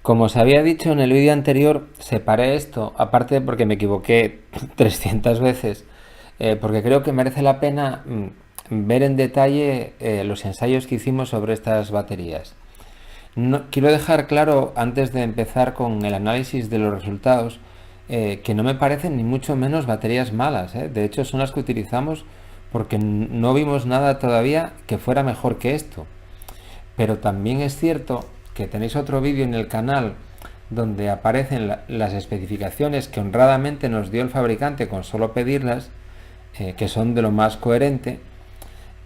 Como os había dicho en el vídeo anterior, separé esto, aparte porque me equivoqué 300 veces, porque creo que merece la pena ver en detalle los ensayos que hicimos sobre estas baterías. Quiero dejar claro, antes de empezar con el análisis de los resultados, que no me parecen ni mucho menos baterías malas. De hecho, son las que utilizamos porque no vimos nada todavía que fuera mejor que esto. Pero también es cierto que tenéis otro vídeo en el canal donde aparecen las especificaciones que honradamente nos dio el fabricante con solo pedirlas, que son de lo más coherente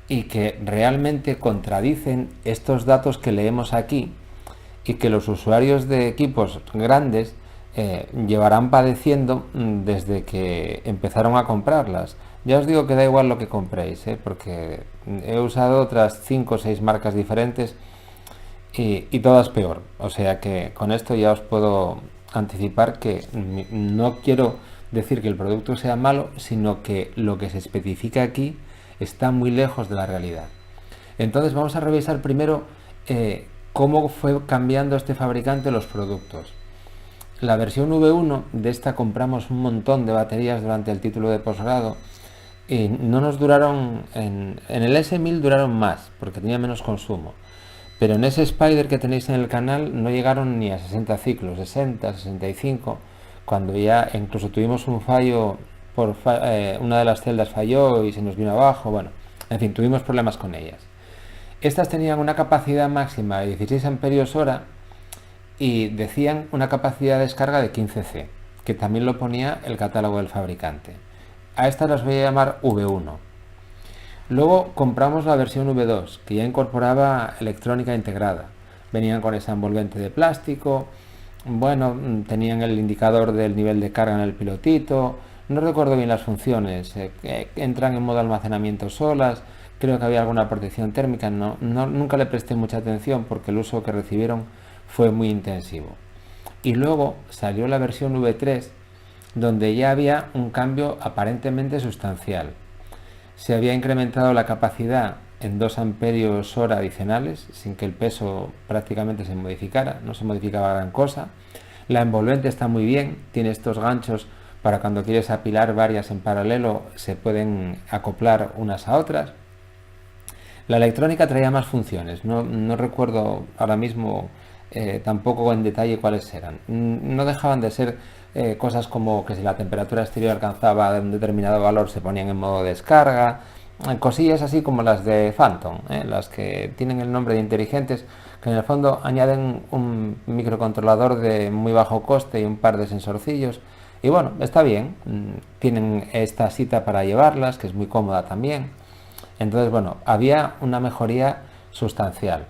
y que realmente contradicen estos datos que leemos aquí y que los usuarios de equipos grandes llevarán padeciendo desde que empezaron a comprarlas. Ya os digo que da igual lo que compréis, porque he usado otras 5 o 6 marcas diferentes y todas peor. O sea que con esto ya os puedo anticipar que no quiero decir que el producto sea malo, sino que lo que se especifica aquí está muy lejos de la realidad. Entonces vamos a revisar primero cómo fue cambiando este fabricante los productos. La versión V1 de esta compramos un montón de baterías durante el título de posgrado y no nos duraron, en el S1000 duraron más porque tenía menos consumo, pero en ese Spider que tenéis en el canal no llegaron ni a 60 ciclos, 60, 65, cuando ya incluso tuvimos un fallo, una de las celdas falló y se nos vino abajo, bueno, en fin, tuvimos problemas con ellas. Estas tenían una capacidad máxima de 16 amperios hora y decían una capacidad de descarga de 15C, que también lo ponía el catálogo del fabricante. A estas las voy a llamar V1. Luego compramos la versión V2, que ya incorporaba electrónica integrada. Venían con esa envolvente de plástico, bueno, tenían el indicador del nivel de carga en el pilotito, no recuerdo bien las funciones, entran en modo almacenamiento solas, creo que había alguna protección térmica, nunca le presté mucha atención porque el uso que recibieron fue muy intensivo. Y luego salió la versión V3, donde ya había un cambio aparentemente sustancial. Se había incrementado la capacidad en 2 amperios hora adicionales, sin que el peso prácticamente se modificara, no se modificaba gran cosa. La envolvente está muy bien, tiene estos ganchos para cuando quieres apilar varias en paralelo, se pueden acoplar unas a otras. La electrónica traía más funciones, no recuerdo ahora mismo tampoco en detalle cuáles eran. No dejaban de ser cosas como que si la temperatura exterior alcanzaba un determinado valor se ponían en modo descarga, cosillas así como las de Phantom, las que tienen el nombre de inteligentes, que en el fondo añaden un microcontrolador de muy bajo coste y un par de sensorcillos. Y bueno, está bien, tienen esta cita para llevarlas, que es muy cómoda también. Entonces, bueno, había una mejoría sustancial.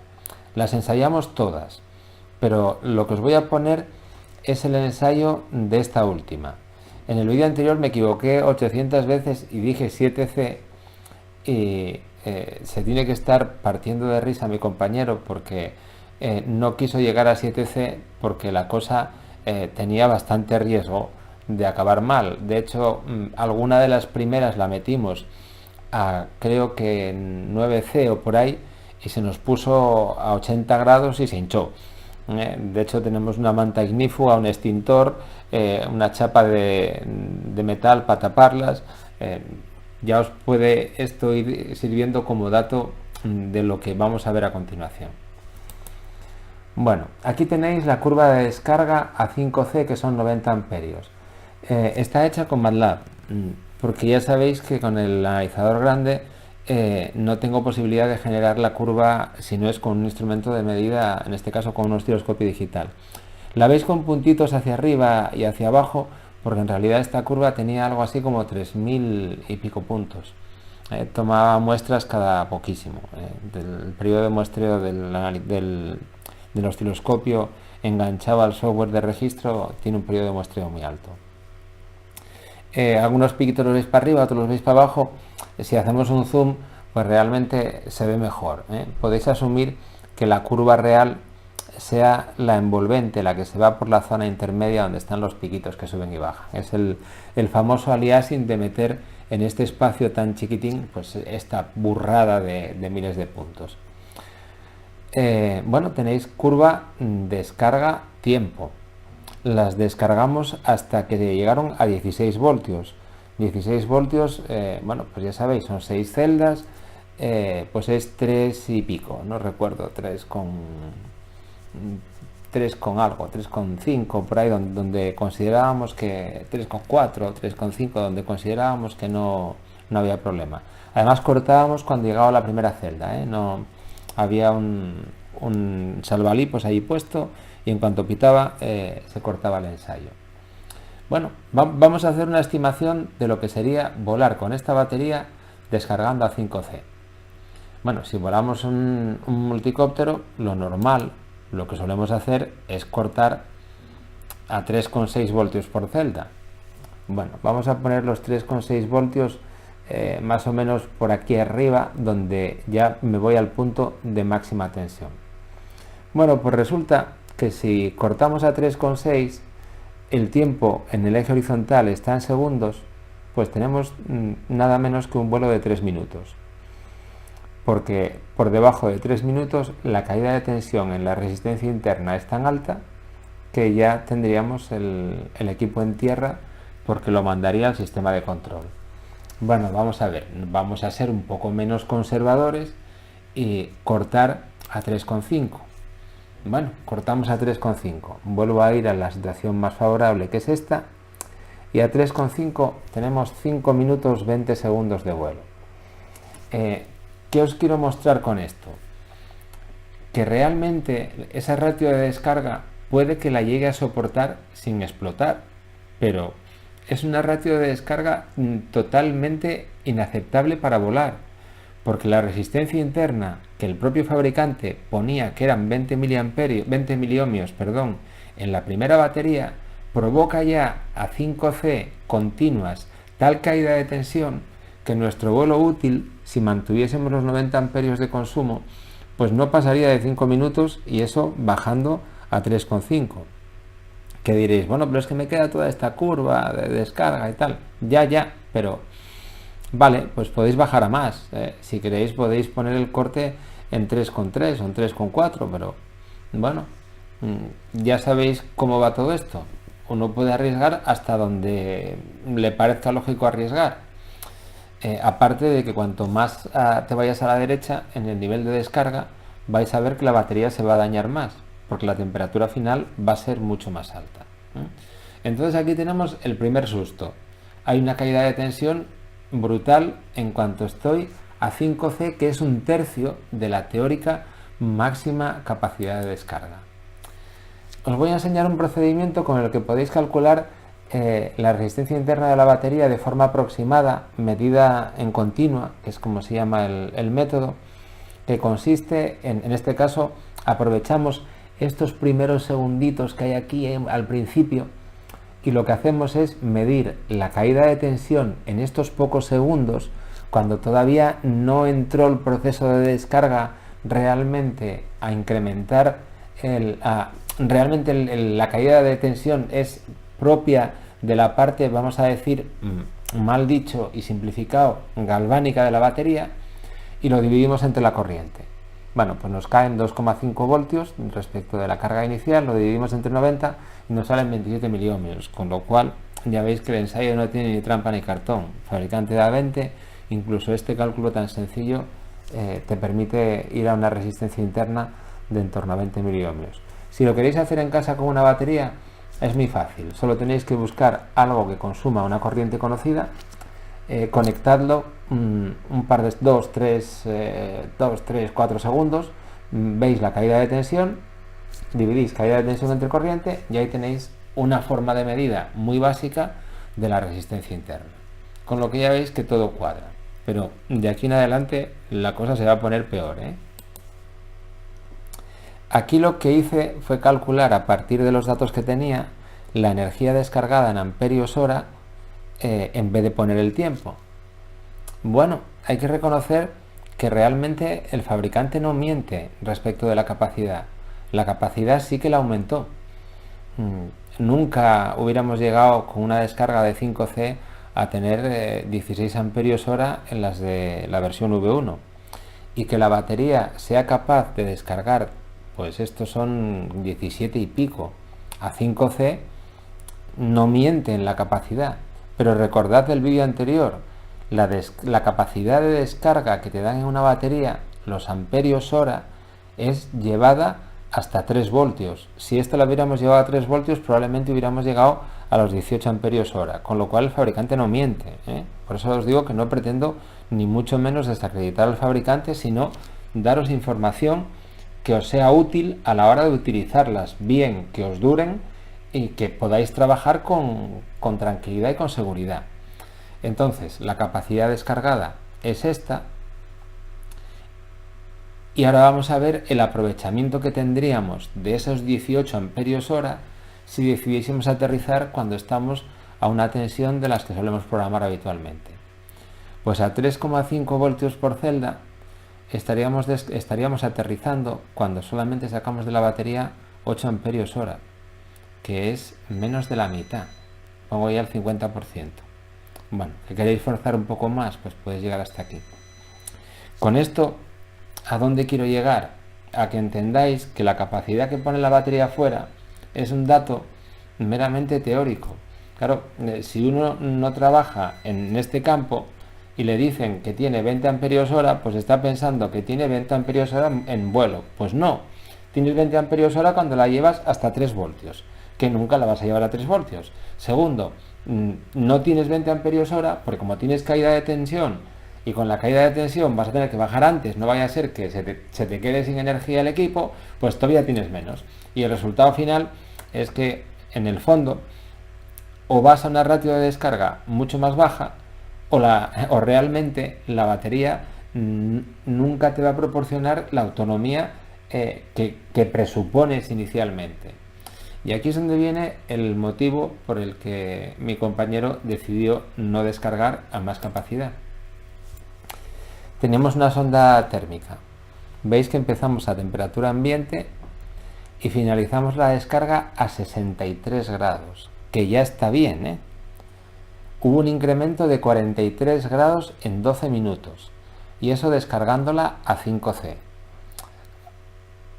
Las ensayamos todas, pero lo que os voy a poner es el ensayo de esta última. En el vídeo anterior me equivoqué 800 veces y dije 7C y se tiene que estar partiendo de risa mi compañero porque no quiso llegar a 7C porque la cosa tenía bastante riesgo de acabar mal. De hecho, alguna de las primeras la metimos a creo que 9C o por ahí y se nos puso a 80 grados y se hinchó. De hecho tenemos una manta ignífuga, un extintor, una chapa de metal para taparlas. Ya os puede esto ir sirviendo como dato de lo que vamos a ver a continuación. Bueno, aquí tenéis la curva de descarga a 5C, que son 90 amperios. Está hecha con MATLAB, porque ya sabéis que con el analizador grande no tengo posibilidad de generar la curva si no es con un instrumento de medida, en este caso con un osciloscopio digital. La veis con puntitos hacia arriba y hacia abajo porque en realidad esta curva tenía algo así como 3000 y pico puntos. Tomaba muestras cada poquísimo. Del periodo de muestreo del osciloscopio enganchado al software de registro tiene un periodo de muestreo muy alto. Algunos piquitos los veis para arriba, otros los veis para abajo. Si hacemos un zoom, pues realmente se ve mejor. Podéis asumir que la curva real sea la envolvente, la que se va por la zona intermedia donde están los piquitos que suben y bajan. Es el famoso aliasing de meter en este espacio tan chiquitín pues esta burrada de miles de puntos. Bueno, tenéis curva descarga tiempo. Las descargamos hasta que llegaron a 16 voltios. 16 voltios, bueno, pues ya sabéis, son 6 celdas, pues es 3 y pico, no recuerdo, 3 con algo, 3,5 por ahí, donde considerábamos que 3,4, 3,5, donde considerábamos que no había problema. Además cortábamos cuando llegaba la primera celda, no había un salvalipos ahí puesto, y en cuanto pitaba se cortaba el ensayo. Bueno, vamos a hacer una estimación de lo que sería volar con esta batería descargando a 5C. Bueno, si volamos un multicóptero, lo normal, lo que solemos hacer es cortar a 3,6 voltios por celda. Bueno, vamos a poner los 3,6 voltios más o menos por aquí arriba, donde ya me voy al punto de máxima tensión. Bueno, pues resulta que si cortamos a 3,6, el tiempo en el eje horizontal está en segundos, pues tenemos nada menos que un vuelo de 3 minutos. Porque por debajo de 3 minutos la caída de tensión en la resistencia interna es tan alta que ya tendríamos el equipo en tierra, porque lo mandaría al sistema de control. Bueno, vamos a ver, vamos a ser un poco menos conservadores y cortar a 3,5. Bueno, cortamos a 3,5. Vuelvo a ir a la situación más favorable, que es esta, y a 3,5 tenemos 5 minutos 20 segundos de vuelo. ¿Qué os quiero mostrar con esto? Que realmente esa ratio de descarga puede que la llegue a soportar sin explotar, pero es una ratio de descarga totalmente inaceptable para volar, porque la resistencia interna que el propio fabricante ponía, que eran 20 miliohmios en la primera batería, provoca ya a 5C continuas tal caída de tensión que nuestro vuelo útil, si mantuviésemos los 90 amperios de consumo, pues no pasaría de 5 minutos, y eso bajando a 3,5. Que diréis, bueno, pero es que me queda toda esta curva de descarga y tal. Ya, pero vale, pues podéis bajar a más. Si queréis podéis poner el corte en 3,3 o en 3,4, pero bueno, ya sabéis cómo va todo esto. Uno puede arriesgar hasta donde le parezca lógico arriesgar. Aparte de que cuanto más te vayas a la derecha en el nivel de descarga, vais a ver que la batería se va a dañar más, porque la temperatura final va a ser mucho más alta. Entonces aquí tenemos el primer susto. Hay una caída de tensión brutal en cuanto estoy a 5C, que es un tercio de la teórica máxima capacidad de descarga. Os voy a enseñar un procedimiento con el que podéis calcular la resistencia interna de la batería de forma aproximada, medida en continua, que es como se llama el método, que consiste en este caso, aprovechamos estos primeros segunditos que hay aquí al principio, y lo que hacemos es medir la caída de tensión en estos pocos segundos, cuando todavía no entró el proceso de descarga realmente a incrementar realmente la caída de tensión es propia de la parte, vamos a decir, mal dicho y simplificado, galvánica de la batería, y lo dividimos entre la corriente. Bueno, pues nos caen 2,5 voltios respecto de la carga inicial, lo dividimos entre 90 y nos salen 27 miliohmios, con lo cual ya veis que el ensayo no tiene ni trampa ni cartón. Fabricante da 20, incluso este cálculo tan sencillo te permite ir a una resistencia interna de en torno a 20 miliohmios. Si lo queréis hacer en casa con una batería, es muy fácil, solo tenéis que buscar algo que consuma una corriente conocida, conectadlo un par de 2, 3, 4 segundos, veis la caída de tensión, dividís caída de tensión entre corriente y ahí tenéis una forma de medida muy básica de la resistencia interna, con lo que ya veis que todo cuadra, pero de aquí en adelante la cosa se va a poner peor, Aquí lo que hice fue calcular a partir de los datos que tenía la energía descargada en amperios hora en vez de poner el tiempo. Bueno, hay que reconocer que realmente el fabricante no miente respecto de la capacidad. La capacidad sí que la aumentó. Nunca hubiéramos llegado con una descarga de 5C a tener 16 amperios hora en las de la versión V1. Y que la batería sea capaz de descargar, pues estos son 17 y pico, a 5C no miente en la capacidad, pero recordad del vídeo anterior, la capacidad de descarga que te dan en una batería, los amperios hora, es llevada hasta 3 voltios. Si esto lo hubiéramos llevado a 3 voltios, probablemente hubiéramos llegado a los 18 amperios hora, con lo cual el fabricante no miente, ¿eh? Por eso os digo que no pretendo ni mucho menos desacreditar al fabricante, sino daros información que os sea útil a la hora de utilizarlas bien, que os duren y que podáis trabajar con tranquilidad y con seguridad. Entonces, la capacidad descargada es esta. Y ahora vamos a ver el aprovechamiento que tendríamos de esos 18 amperios hora si decidiésemos aterrizar cuando estamos a una tensión de las que solemos programar habitualmente. Pues a 3,5 voltios por celda estaríamos aterrizando cuando solamente sacamos de la batería 8 amperios hora, que es menos de la mitad. Pongo ya el 50%. Bueno, si queréis forzar un poco más, pues podéis llegar hasta aquí. Con esto, ¿a dónde quiero llegar? A que entendáis que la capacidad que pone la batería afuera es un dato meramente teórico. Claro, si uno no trabaja en este campo y le dicen que tiene 20 amperios hora, pues está pensando que tiene 20 amperios hora en vuelo. Pues no, tienes 20 amperios hora cuando la llevas hasta 3 voltios, que nunca la vas a llevar a 3 voltios. Segundo, no tienes 20 amperios hora porque como tienes caída de tensión y con la caída de tensión vas a tener que bajar antes, no vaya a ser que se te quede sin energía el equipo, pues todavía tienes menos. Y el resultado final es que en el fondo o vas a una ratio de descarga mucho más baja o realmente la batería nunca te va a proporcionar la autonomía que presupones inicialmente. Y aquí es donde viene el motivo por el que mi compañero decidió no descargar a más capacidad. Tenemos una sonda térmica. Veis que empezamos a temperatura ambiente y finalizamos la descarga a 63 grados, que ya está bien, ¿eh? Hubo un incremento de 43 grados en 12 minutos, y eso descargándola a 5C.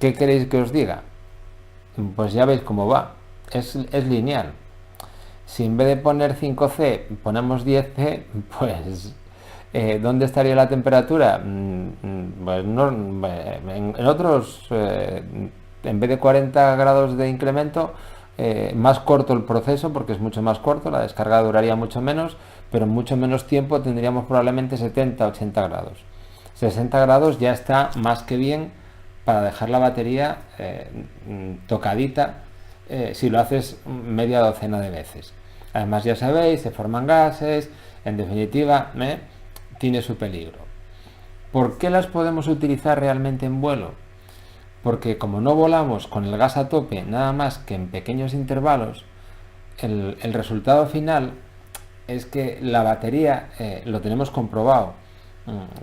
¿Qué queréis que os diga? Pues ya veis cómo va, es lineal. Si en vez de poner 5C ponemos 10C, pues ¿dónde estaría la temperatura? Pues no, en otros, en vez de 40 grados de incremento, más corto el proceso, porque es mucho más corto, la descarga duraría mucho menos, pero en mucho menos tiempo tendríamos probablemente 70-80 grados. 60 grados ya está más que bien para dejar la batería tocadita si lo haces media docena de veces. Además, ya sabéis, se forman gases, en definitiva, tiene su peligro. ¿Por qué las podemos utilizar realmente en vuelo? Porque como no volamos con el gas a tope nada más que en pequeños intervalos, el resultado final es que la batería, lo tenemos comprobado,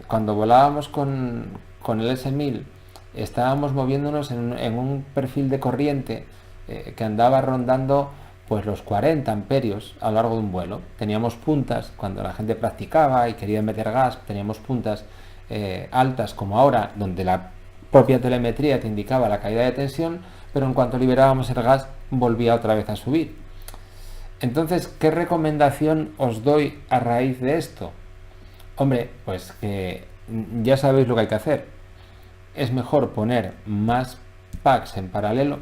cuando volábamos con el S1000 estábamos moviéndonos en un perfil de corriente que andaba rondando pues los 40 amperios a lo largo de un vuelo. Teníamos puntas, cuando la gente practicaba y quería meter gas, teníamos puntas altas como ahora, donde la propia telemetría te indicaba la caída de tensión, pero en cuanto liberábamos el gas volvía otra vez a subir. Entonces, ¿qué recomendación os doy a raíz de esto? Hombre, pues que ya sabéis lo que hay que hacer. Es mejor poner más packs en paralelo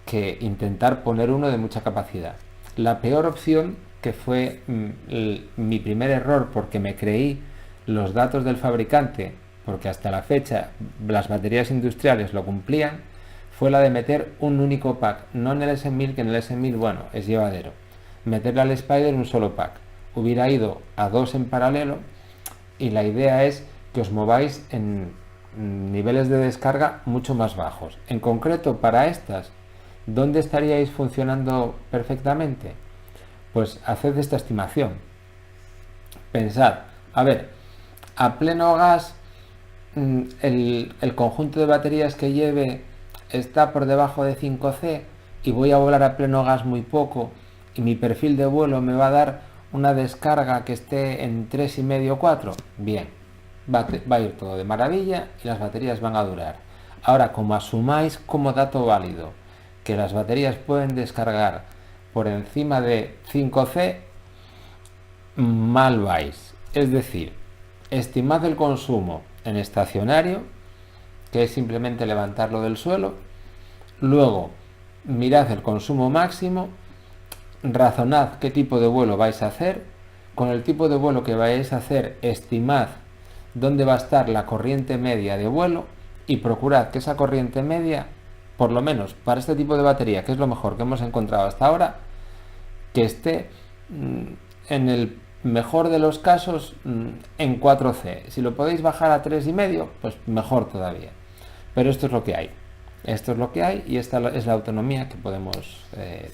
que intentar poner uno de mucha capacidad. La peor opción, que fue mi primer error porque me creí los datos del fabricante, porque hasta la fecha las baterías industriales lo cumplían, fue la de meter un único pack, no en el S1000, que en el S1000, bueno, es llevadero. Meterle al Spider un solo pack. Hubiera ido a dos en paralelo y la idea es que os mováis en niveles de descarga mucho más bajos. En concreto, para estas, ¿dónde estaríais funcionando perfectamente? Pues haced esta estimación. Pensad, a ver, a pleno gas, el conjunto de baterías que lleve está por debajo de 5C y voy a volar a pleno gas muy poco y mi perfil de vuelo me va a dar una descarga que esté en 3,5 o 4. Bien, va a ir todo de maravilla y las baterías van a durar. Ahora, como asumáis como dato válido que las baterías pueden descargar por encima de 5C, mal vais. Es decir, estimad el consumo en estacionario, que es simplemente levantarlo del suelo. Luego, mirad el consumo máximo, razonad qué tipo de vuelo vais a hacer. Con el tipo de vuelo que vais a hacer, estimad dónde va a estar la corriente media de vuelo y procurad que esa corriente media, por lo menos para este tipo de batería, que es lo mejor que hemos encontrado hasta ahora, que esté en el mejor de los casos en 4C. Si lo podéis bajar a 3,5, pues mejor todavía. Pero esto es lo que hay. Esto es lo que hay y esta es la autonomía que podemos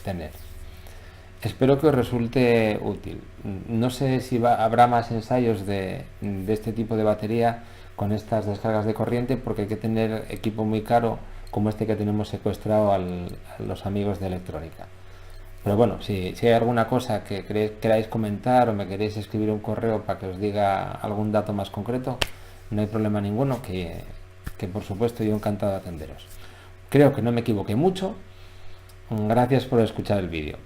tener. Espero que os resulte útil. No sé si habrá más ensayos de este tipo de batería con estas descargas de corriente, porque hay que tener equipo muy caro como este que tenemos secuestrado a los amigos de electrónica. Pero bueno, si hay alguna cosa que queráis comentar o me queréis escribir un correo para que os diga algún dato más concreto, no hay problema ninguno, que por supuesto yo encantado de atenderos. Creo que no me equivoqué mucho. Gracias por escuchar el vídeo.